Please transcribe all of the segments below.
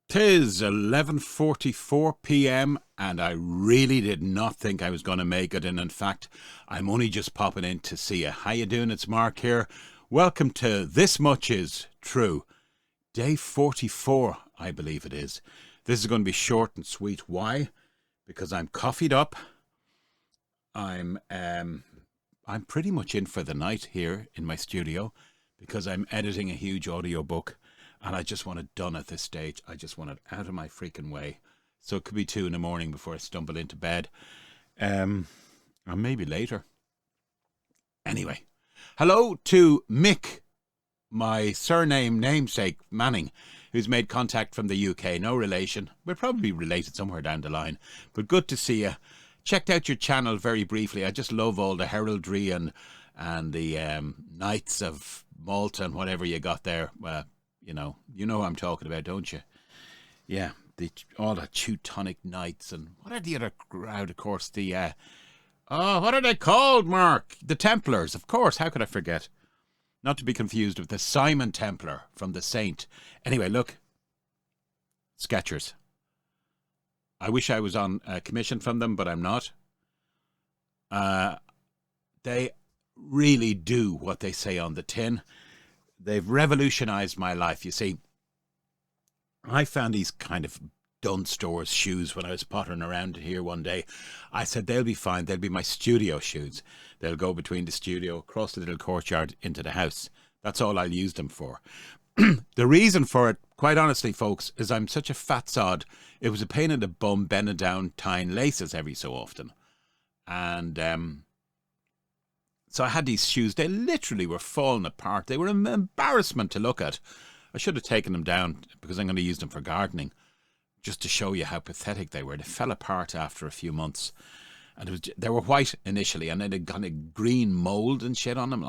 'Tis 11:44 p.m. and I really did not think I was going to make it. And in fact, I'm only just popping in to see you. How you doing? It's Mark here. Welcome to This Much Is True. Day 44, I believe it is. This is going to be short and sweet. Why? Because I'm coffeed up. I'm pretty much in for the night here in my studio because I'm editing a huge audiobook. And I just want it done at this stage. I just want it out of my freaking way. So it could be 2 a.m. before I stumble into bed. Or maybe later. Anyway. Hello to Mick, my surname namesake, Manning, who's made contact from the UK. No relation. We're probably related somewhere down the line. But good to see you. Checked out your channel very briefly. I just love all the heraldry and the Knights of Malta and whatever you got there. You know what I'm talking about, don't you? Yeah, all the Teutonic Knights and what are the other crowd? Of course, what are they called, Mark? The Templars, of course. How could I forget? Not to be confused with the Simon Templar from the Saint. Anyway, look, Skechers. I wish I was on commission from them, but I'm not. They really do what they say on the tin. They've revolutionized my life. You see, I found these kind of Dunnes Stores shoes when I was pottering around here one day. I said, they'll be fine. They'll be my studio shoes. They'll go between the studio, across the little courtyard, into the house. That's all I'll use them for. The reason for it, quite honestly, folks, is I'm such a fat sod. It was a pain in the bum bending down, tying laces every so often. And so I had these shoes. They literally were falling apart. They were an embarrassment to look at. I should have taken them down because I'm going to use them for gardening, just to show you how pathetic they were. They fell apart after a few months. And they were white initially, and then they got a green mould and shit on them.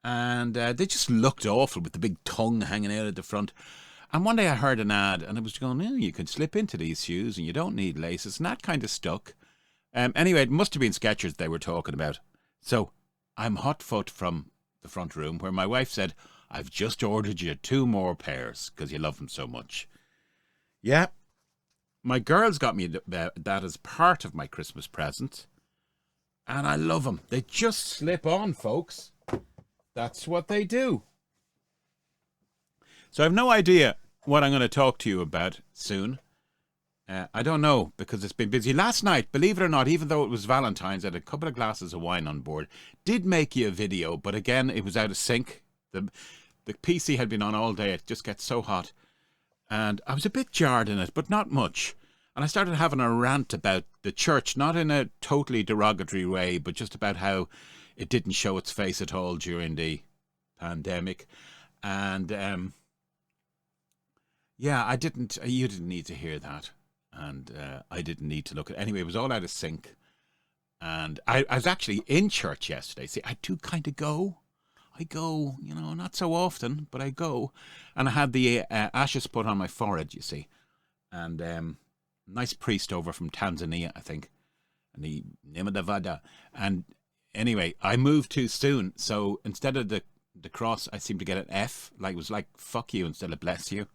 And they just looked awful with the big tongue hanging out at the front. And one day I heard an ad, and it was going, you can slip into these shoes, and you don't need laces. And that kind of stuck. Anyway, it must have been Skechers they were talking about. So I'm hot foot from the front room where my wife said, I've just ordered you 2 more pairs because you love them so much. Yeah, my girls got me that as part of my Christmas present. And I love them. They just slip on, folks. That's what they do. So I have no idea what I'm going to talk to you about soon. I don't know, because it's been busy. Last night, believe it or not, even though it was Valentine's, I had a couple of glasses of wine on board. Did make you a video, but again, it was out of sync. The PC had been on all day. It just gets so hot. And I was a bit jarred in it, but not much. And I started having a rant about the church, not in a totally derogatory way, but just about how it didn't show its face at all during the pandemic. And yeah, you didn't need to hear that. And I didn't need to look at it. Anyway, it was all out of sync. And I was actually in church yesterday. See, I do kind of go. I go, not so often, but I go. And I had the ashes put on my forehead, you see. And nice priest over from Tanzania, I think. And the Nimadavada. And anyway, I moved too soon. So instead of the cross, I seemed to get an F. Like it was like, fuck you instead of bless you.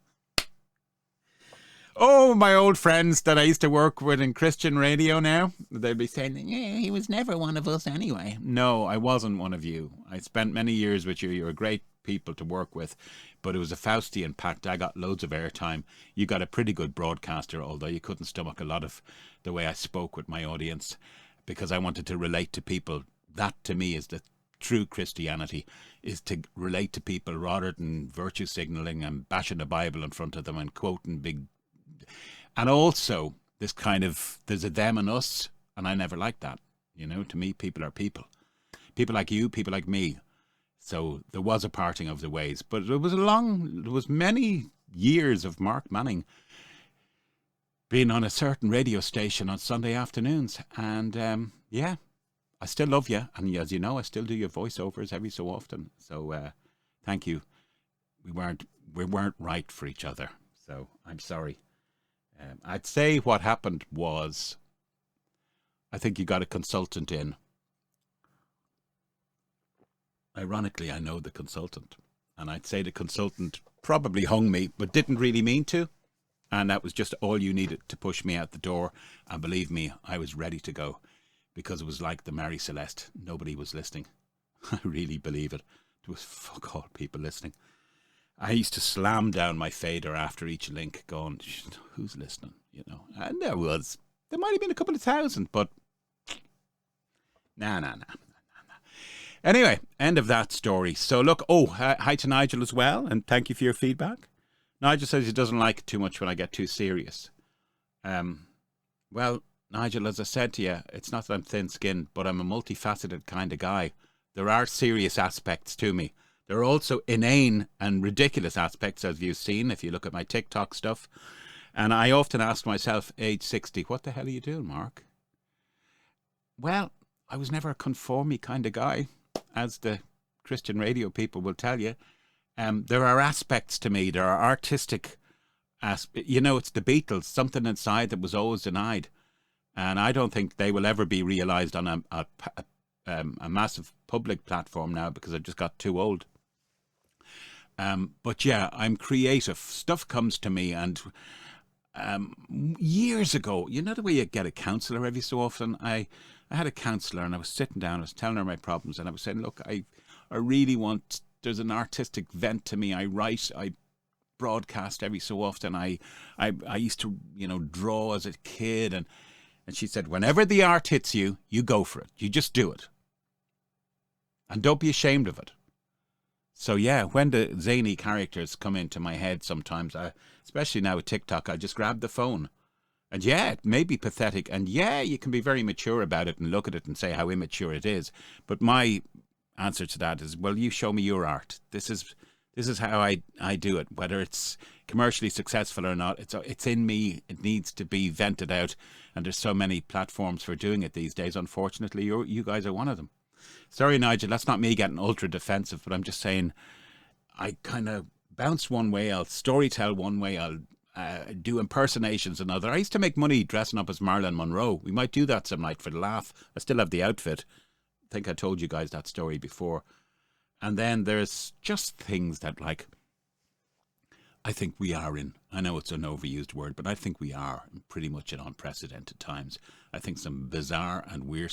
Oh, my old friends that I used to work with in Christian radio now, they'd be saying, yeah, he was never one of us anyway. No, I wasn't one of you. I spent many years with you. You were great people to work with, but it was a Faustian pact. I got loads of airtime. You got a pretty good broadcaster, although you couldn't stomach a lot of the way I spoke with my audience because I wanted to relate to people. That, to me, is the true Christianity, is to relate to people rather than virtue signaling and bashing the Bible in front of them and quoting big. And also, this kind of, there's a them and us, and I never liked that. To me, people are people. People like you, people like me. So there was a parting of the ways. But there was many years of Mark Manning being on a certain radio station on Sunday afternoons. And yeah, I still love you. And as you know, I still do your voiceovers every so often. So thank you. We weren't right for each other. So I'm sorry. I'd say what happened was, I think you got a consultant in. Ironically, I know the consultant. And I'd say the consultant probably hung me, but didn't really mean to. And that was just all you needed to push me out the door. And believe me, I was ready to go, because it was like the Mary Celeste. Nobody was listening. I really believe it. There was fuck all people listening. I used to slam down my fader after each link going, who's listening? You know, and there might have been a couple of thousand, but nah. Anyway, end of that story. So look, hi to Nigel as well, and thank you for your feedback. Nigel says he doesn't like it too much when I get too serious. Well, Nigel, as I said to you, it's not that I'm thin-skinned, but I'm a multifaceted kind of guy. There are serious aspects to me. There are also inane and ridiculous aspects, as you've seen if you look at my TikTok stuff. And I often ask myself, age 60, what the hell are you doing, Mark? Well, I was never a conformy kind of guy, as the Christian radio people will tell you. There are aspects to me. There are artistic aspects. You know, it's the Beatles, something inside that was always denied. And I don't think they will ever be realised on a massive public platform now, because I've just got too old. But yeah, I'm creative. Stuff comes to me, and years ago, you know the way you get a counsellor every so often? I had a counsellor, and I was sitting down, I was telling her my problems, and I was saying, look, I really want, there's an artistic vent to me. I write, I broadcast every so often. I used to, draw as a kid, and she said, whenever the art hits you, you go for it. You just do it. And don't be ashamed of it. So yeah, when the zany characters come into my head sometimes, especially now with TikTok, I just grab the phone. And yeah, it may be pathetic. And yeah, you can be very mature about it and look at it and say how immature it is. But my answer to that is, well, you show me your art. This is how I do it. Whether it's commercially successful or not, it's in me. It needs to be vented out. And there's so many platforms for doing it these days. Unfortunately, you guys are one of them. Sorry, Nigel, that's not me getting ultra defensive, but I'm just saying I kind of bounce one way, I'll storytell one way, I'll do impersonations another. I used to make money dressing up as Marilyn Monroe. We might do that some night for the laugh. I still have the outfit. I think I told you guys that story before. And then there's just things that, like, I think we are in, I know it's an overused word, but I think we are pretty much in unprecedented times. I think some bizarre and weird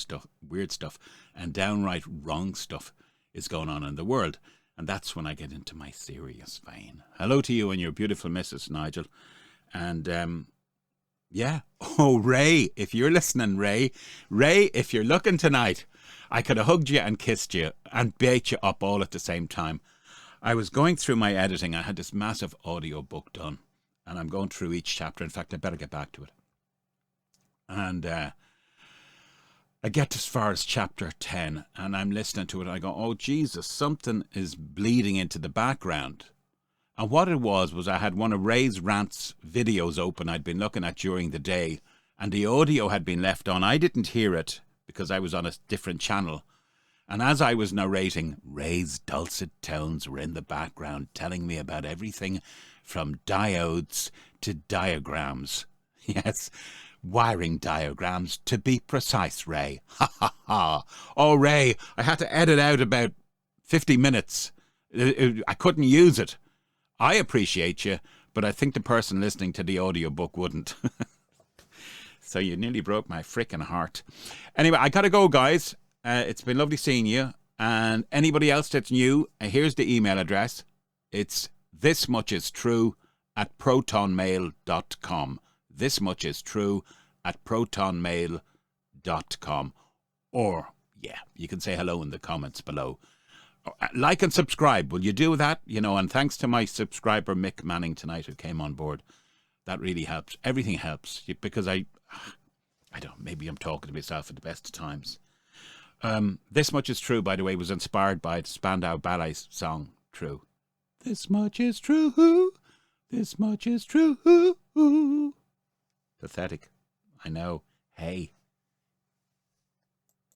stuff and downright wrong stuff is going on in the world. And that's when I get into my serious vein. Hello to you and your beautiful Mrs. Nigel. And yeah. Oh, Ray, if you're listening, Ray, if you're looking tonight, I could have hugged you and kissed you and baked you up all at the same time. I was going through my editing. I had this massive audio book done, and I'm going through each chapter. In fact, I better get back to it. And I get as far as chapter 10, and I'm listening to it. I go, oh, Jesus, something is bleeding into the background. And what it was I had one of Ray's Rants videos open I'd been looking at during the day, and the audio had been left on. I didn't hear it because I was on a different channel. And as I was narrating, Ray's dulcet tones were in the background telling me about everything from diodes to diagrams. Yes, wiring diagrams to be precise, Ray. Ha ha ha. Oh, Ray, I had to edit out about 50 minutes. I couldn't use it. I appreciate you, but I think the person listening to the audiobook wouldn't. So you nearly broke my frickin' heart. Anyway, I gotta go, guys. It's been lovely seeing you. And anybody else that's new, here's the email address. It's thismuchistrue@protonmail.com. thismuchistrue@protonmail.com. Or, yeah, you can say hello in the comments below. Like and subscribe. Will you do that? And thanks to my subscriber, Mick Manning, tonight, who came on board. That really helps. Everything helps. Because I don't, maybe I'm talking to myself at the best of times. This Much Is True, by the way, was inspired by the Spandau Ballet's song, True. This much is true. This much is true. Pathetic. I know. Hey.